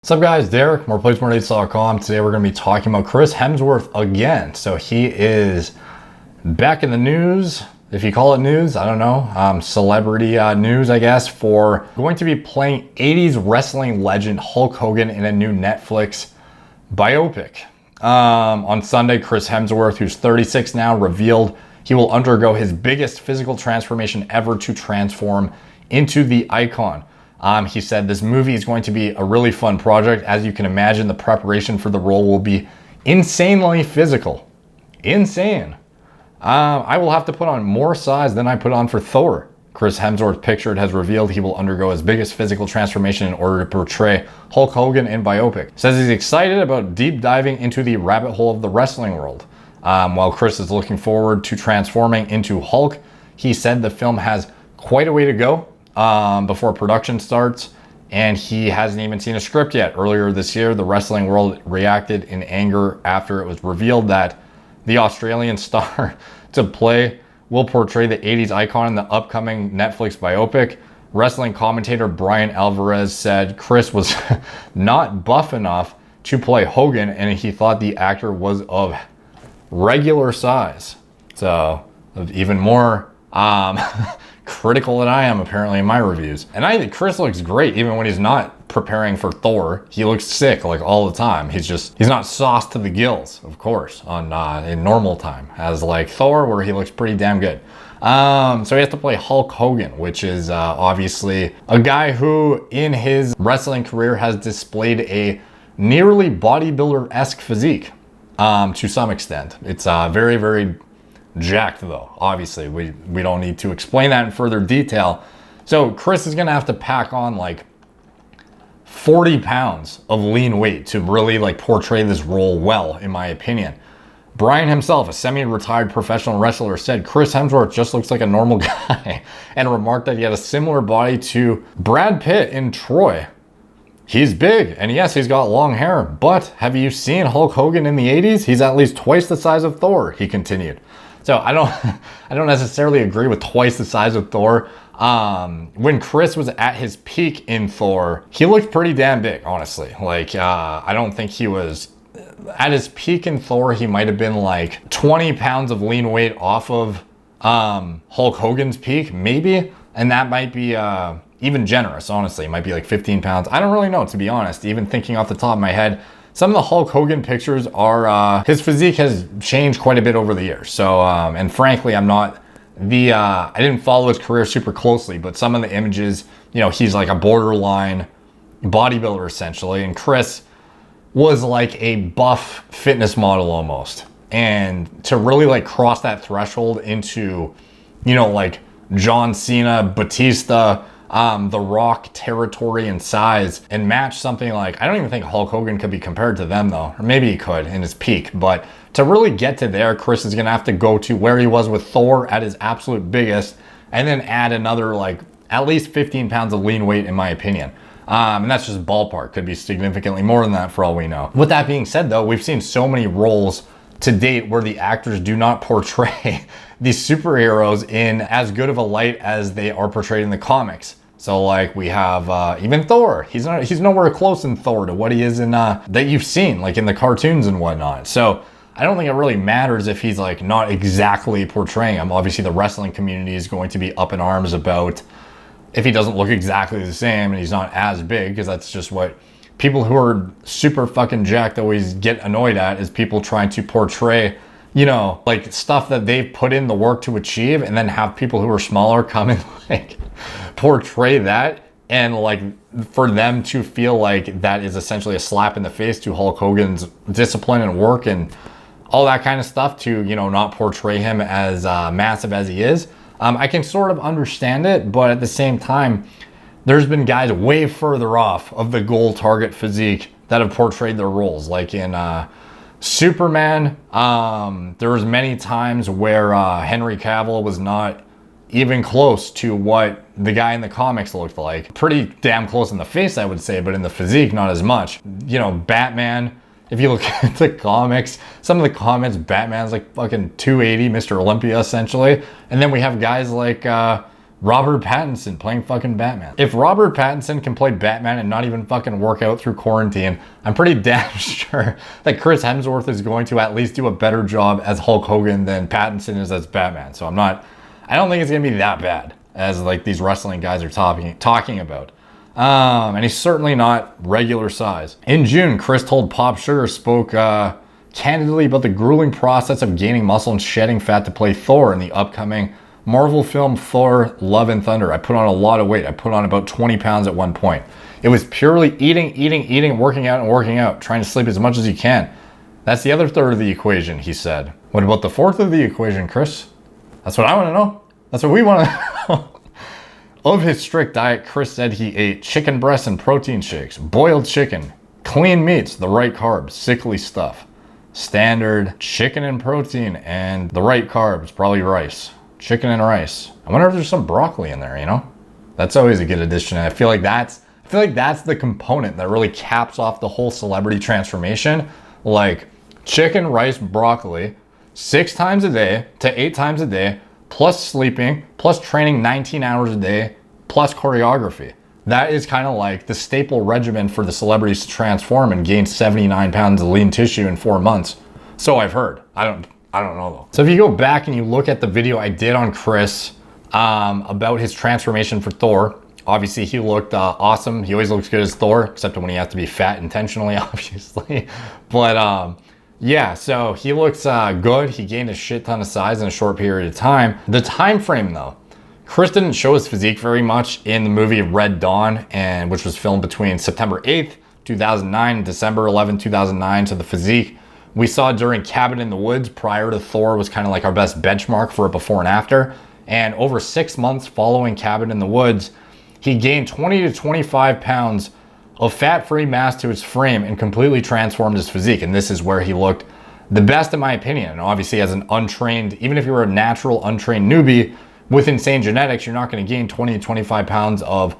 What's up guys, Derek, moreplays.com. Today we're going to be talking about Chris Hemsworth again. So he is back in the news, if you call it news, I don't know, celebrity news I guess, for going to be playing 80s wrestling legend Hulk Hogan in a new Netflix biopic. On Sunday, Chris Hemsworth, who's 36 now, revealed he will undergo his biggest physical transformation ever to transform into the icon. He said this movie is going to be a really fun project. As you can imagine, the preparation for the role will be insanely physical. Insane. I will have to put on more size than I put on for Thor. Chris Hemsworth pictured has revealed he will undergo his biggest physical transformation in order to portray Hulk Hogan in biopic. Says he's excited about deep diving into the rabbit hole of the wrestling world. While Chris is looking forward to transforming into Hulk, he said the film has quite a way to go before production starts, and he hasn't even seen a script yet. Earlier this year, the wrestling world reacted in anger after it was revealed that the Australian star to play will portray the 80s icon in the upcoming Netflix biopic. Wrestling commentator Brian Alvarez said Chris was not buff enough to play Hogan, and he thought the actor was of regular size. So even more critical than I am apparently in my reviews. And I think Chris looks great even when he's not preparing for Thor. He looks sick like all the time. He's not sauced to the gills, of course, on in normal time, as like Thor, where he looks pretty damn good. So he has to play Hulk Hogan, which is obviously a guy who in his wrestling career has displayed a nearly bodybuilder-esque physique to some extent. It's very, very jacked though. Obviously, we don't need to explain that in further detail. So Chris is gonna have to pack on like 40 pounds of lean weight to really like portray this role well, in my opinion. Brian himself, a semi-retired professional wrestler, said Chris Hemsworth just looks like a normal guy and remarked that he had a similar body to Brad Pitt in Troy. He's big, and yes, he's got long hair, but have you seen Hulk Hogan in the 80s? He's at least twice the size of Thor, he continued. So I don't necessarily agree with twice the size of Thor. When Chris was at his peak in Thor, he looked pretty damn big, honestly. Like, I don't think he was at his peak in Thor. He might have been like 20 pounds of lean weight off of Hulk Hogan's peak, maybe. And that might be even generous, honestly. It might be like 15 pounds. I don't really know, to be honest. Even thinking off the top of my head, some of the Hulk Hogan pictures are, his physique has changed quite a bit over the years. So, and frankly, I'm not I didn't follow his career super closely, but some of the images, you know, he's like a borderline bodybuilder essentially. And Chris was like a buff fitness model almost. And to really like cross that threshold into, you know, like John Cena, Batista, The Rock territory and size, and match something like, I don't even think Hulk Hogan could be compared to them though, or maybe he could in his peak, but to really get to there, Chris is gonna have to go to where he was with Thor at his absolute biggest, and then add another like at least 15 pounds of lean weight in my opinion. And that's just ballpark, could be significantly more than that for all we know. With that being said though, we've seen so many roles to date where the actors do not portray these superheroes in as good of a light as they are portrayed in the comics. So like we have even Thor. He's nowhere close in Thor to what he is in that you've seen like in the cartoons and whatnot. So I don't think it really matters if he's like not exactly portraying him. Obviously the wrestling community is going to be up in arms about if he doesn't look exactly the same and he's not as big, because that's just what people who are super fucking jacked always get annoyed at, is people trying to portray, you know, like stuff that they've put in the work to achieve, and then have people who are smaller come and like portray that, and like for them to feel like that is essentially a slap in the face to Hulk Hogan's discipline and work and all that kind of stuff, to, you know, not portray him as massive as he is. I can sort of understand it, but at the same time, there's been guys way further off of the goal target physique that have portrayed their roles, like in Superman. There was many times where Henry Cavill was not even close to what the guy in the comics looked like. Pretty damn close in the face, I would say, but in the physique, not as much. You know, Batman, if you look at the comics, some of the comics, Batman's like fucking 280, Mr. Olympia, essentially. And then we have guys like Robert Pattinson playing fucking Batman. If Robert Pattinson can play Batman and not even fucking work out through quarantine, I'm pretty damn sure that Chris Hemsworth is going to at least do a better job as Hulk Hogan than Pattinson is as Batman. So I don't think it's gonna be that bad as like these wrestling guys are talking about. And he's certainly not regular size. In June, Chris told Pop Sugar spoke candidly about the grueling process of gaining muscle and shedding fat to play Thor in the upcoming Marvel film Thor Love and Thunder. I put on a lot of weight. I put on about 20 pounds at one point. It was purely eating, working out, trying to sleep as much as you can. That's the other third of the equation, he said. What about the fourth of the equation, Chris? That's what I want to know. That's what we want to know. Of his strict diet, Chris said he ate chicken breasts and protein shakes, boiled chicken, clean meats, the right carbs, sickly stuff. Standard chicken and protein and the right carbs, probably rice. Chicken and rice. I wonder if there's some broccoli in there, you know? That's always a good addition. I feel like that's the component that really caps off the whole celebrity transformation. Like chicken, rice, broccoli, 6 times a day to 8 times a day, plus sleeping, plus training 19 hours a day, plus choreography. That is kind of like the staple regimen for the celebrities to transform and gain 79 pounds of lean tissue in 4 months. So I've heard. I don't know though. So if you go back and you look at the video I did on Chris about his transformation for Thor, obviously he looked awesome. He always looks good as Thor, except when he has to be fat intentionally, obviously. But yeah, so he looks good. He gained a shit ton of size in a short period of time. The time frame though, Chris didn't show his physique very much in the movie Red Dawn, which was filmed between September 8th, 2009 and December 11, 2009. So the physique we saw during Cabin in the Woods prior to Thor was kind of like our best benchmark for a before and after. And over 6 months following Cabin in the Woods, he gained 20 to 25 pounds of fat-free mass to his frame and completely transformed his physique. And this is where he looked the best in my opinion. And obviously as an untrained, even if you were a natural untrained newbie with insane genetics, you're not going to gain 20 to 25 pounds of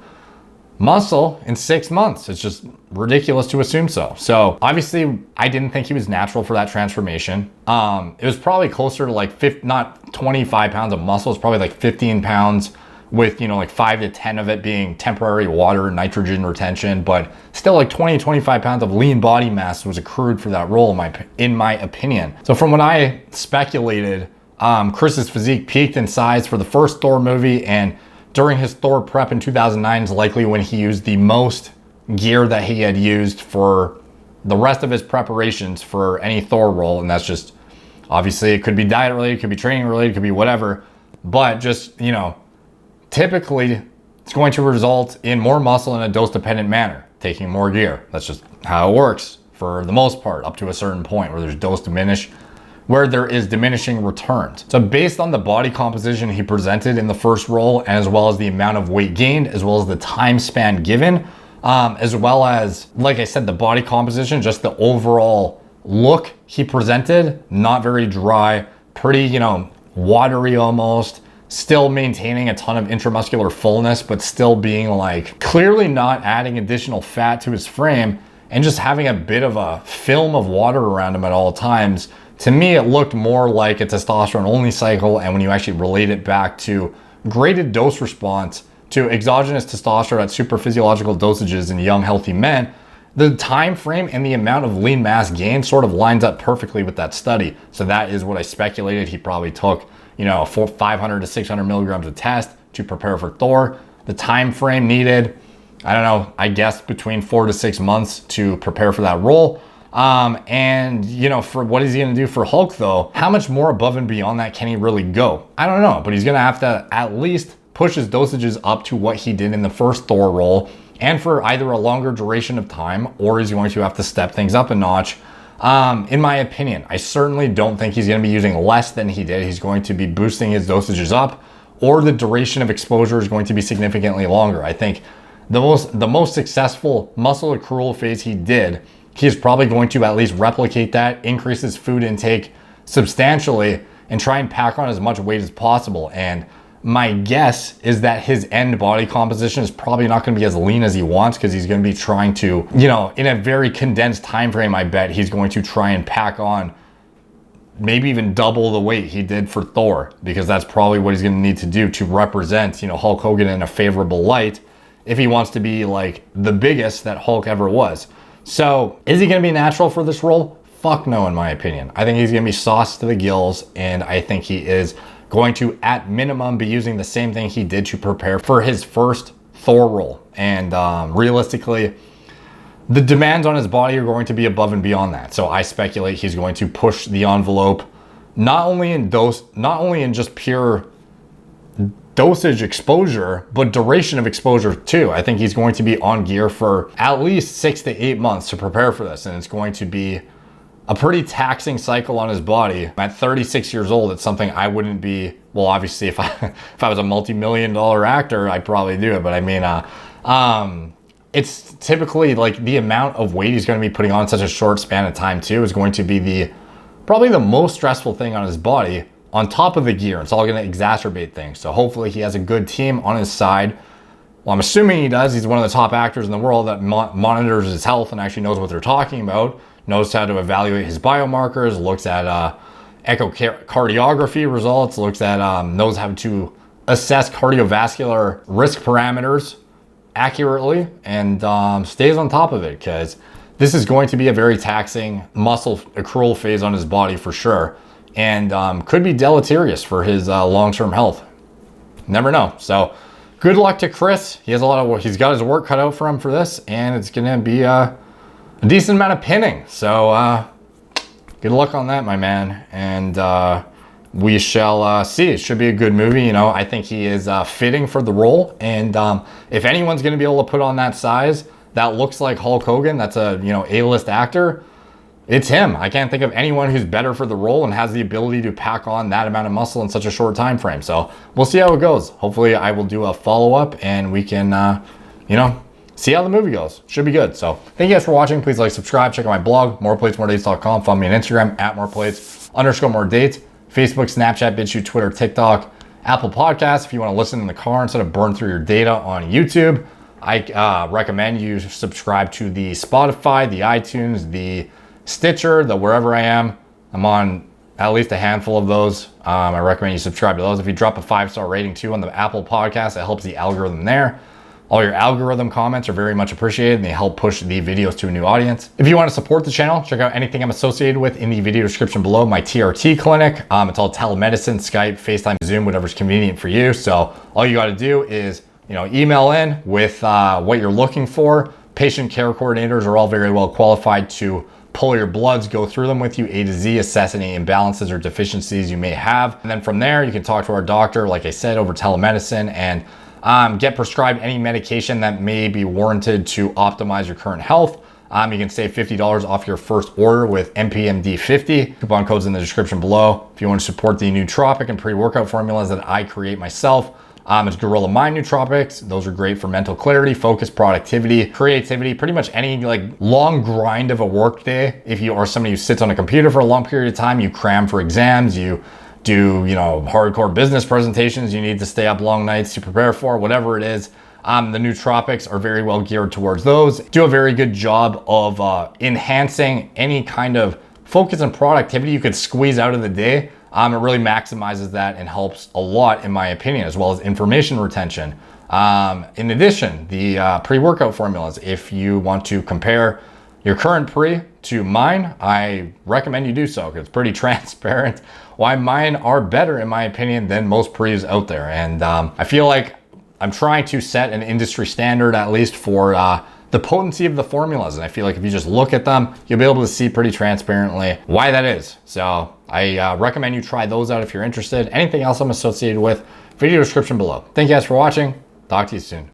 muscle in 6 months. It's just ridiculous to assume so. So obviously I didn't think he was natural for that transformation. It was probably closer to like not 25 pounds of muscle. It's probably like 15 pounds with, you know, like 5 to 10 of it being temporary water and nitrogen retention, but still like 20, 25 pounds of lean body mass was accrued for that role in my opinion. So from what I speculated, Chris's physique peaked in size for the first Thor movie, and during his Thor prep in 2009 is likely when he used the most gear that he had used for the rest of his preparations for any Thor role. And that's just, obviously it could be diet related, it could be training related, it could be whatever, but just, you know, typically it's going to result in more muscle in a dose dependent manner, taking more gear. That's just how it works for the most part, up to a certain point where there's where there is diminishing returns. So based on the body composition he presented in the first role, and as well as the amount of weight gained, as well as the time span given, as well as, like I said, the body composition, just the overall look he presented, not very dry, pretty, you know, watery almost, still maintaining a ton of intramuscular fullness, but still being like clearly not adding additional fat to his frame and just having a bit of a film of water around him at all times. To me, it looked more like a testosterone only cycle. And when you actually relate it back to graded dose response to exogenous testosterone at super physiological dosages in young, healthy men, the time frame and the amount of lean mass gain sort of lines up perfectly with that study. So that is what I speculated. He probably took, you know, 500 to 600 milligrams of test to prepare for Thor. The time frame needed, I don't know, I guess between 4 to 6 months to prepare for that role. And you know, for what is he going to do for Hulk though? How much more above and beyond that can he really go? I don't know, but he's going to have to at least push his dosages up to what he did in the first Thor role, and for either a longer duration of time, or he's going to have to step things up a notch. In my opinion, I certainly don't think he's going to be using less than he did. He's going to be boosting his dosages up, or the duration of exposure is going to be significantly longer. I think the most successful muscle accrual phase he did, he's probably going to at least replicate that, increase his food intake substantially, and try and pack on as much weight as possible. And my guess is that his end body composition is probably not going to be as lean as he wants, because he's going to be trying to, you know, in a very condensed time frame, I bet he's going to try and pack on maybe even double the weight he did for Thor, because that's probably what he's going to need to do to represent, Hulk Hogan in a favorable light if he wants to be like the biggest that Hulk ever was. So is he going to be natural for this role? Fuck no, in my opinion. I think he's going to be sauced to the gills, and I think he is going to, at minimum, be using the same thing he did to prepare for his first Thor role. And realistically, the demands on his body are going to be above and beyond that. So I speculate he's going to push the envelope, not only in just pure dosage exposure, but duration of exposure too. I think he's going to be on gear for at least 6 to 8 months to prepare for this. And it's going to be a pretty taxing cycle on his body. At 36 years old, it's something I wouldn't be, well, obviously if I was a multi-million-dollar actor, I'd probably do it. But I mean, it's typically like the amount of weight he's going to be putting on in such a short span of time too is going to be probably the most stressful thing on his body, on top of the gear. It's all going to exacerbate things. So hopefully he has a good team on his side. Well, I'm assuming he does. He's one of the top actors in the world that monitors his health and actually knows what they're talking about, knows how to evaluate his biomarkers, looks at echocardiography results, looks at, knows how to assess cardiovascular risk parameters accurately, and stays on top of it, because this is going to be a very taxing muscle accrual phase on his body for sure, and could be deleterious for his long-term health. Never know. So good luck to Chris. He has a lot of work. He's got his work cut out for him for this, and it's going to be a decent amount of pinning. So good luck on that, my man. And we shall see. It should be a good movie. I think he is fitting for the role. And if anyone's going to be able to put on that size that looks like Hulk Hogan, that's a A-list actor, it's him. I can't think of anyone who's better for the role and has the ability to pack on that amount of muscle in such a short time frame. So we'll see how it goes. Hopefully I will do a follow-up and we can, see how the movie goes. Should be good. So thank you guys for watching. Please like, subscribe, check out my blog, moreplatesmoredates.com. Follow me on Instagram at moreplates_moredates. Facebook, Snapchat, BitChute, Twitter, TikTok, Apple Podcasts. If you want to listen in the car instead of burn through your data on YouTube, I recommend you subscribe to the Spotify, the iTunes, the Stitcher, the wherever I am. I'm on at least a handful of those. I recommend you subscribe to those. If you drop a 5-star rating too on the Apple Podcast, it helps the algorithm there. All your algorithm comments are very much appreciated, and they help push the videos to a new audience. If you want to support the channel, check out anything I'm associated with in the video description below. My TRT clinic, it's all telemedicine, Skype, FaceTime, Zoom, whatever's convenient for you. So all you got to do is, email in with what you're looking for. Patient care coordinators are all very well qualified to pull your bloods, go through them with you A to Z, assess any imbalances or deficiencies you may have. And then from there, you can talk to our doctor, like I said, over telemedicine, and get prescribed any medication that may be warranted to optimize your current health. You can save $50 off your first order with MPMD50. Coupon code's in the description below. If you want to support the nootropic and pre-workout formulas that I create myself, it's Gorilla Mind nootropics. Those are great for mental clarity, focus, productivity, creativity, pretty much any long grind of a work day. If you are somebody who sits on a computer for a long period of time, you cram for exams, you do hardcore business presentations you need to stay up long nights to prepare for, whatever it is, the nootropics are very well geared towards those. Do a very good job of enhancing any kind of focus and productivity you could squeeze out of the day. It really maximizes that and helps a lot, in my opinion, as well as information retention. In addition, the pre-workout formulas, if you want to compare your current pre to mine, I recommend you do so, because it's pretty transparent why mine are better, in my opinion, than most pre's out there. And I feel like I'm trying to set an industry standard, at least for the potency of the formulas. And I feel like if you just look at them, you'll be able to see pretty transparently why that is. So I recommend you try those out if you're interested. Anything else I'm associated with, video description below. Thank you guys for watching. Talk to you soon.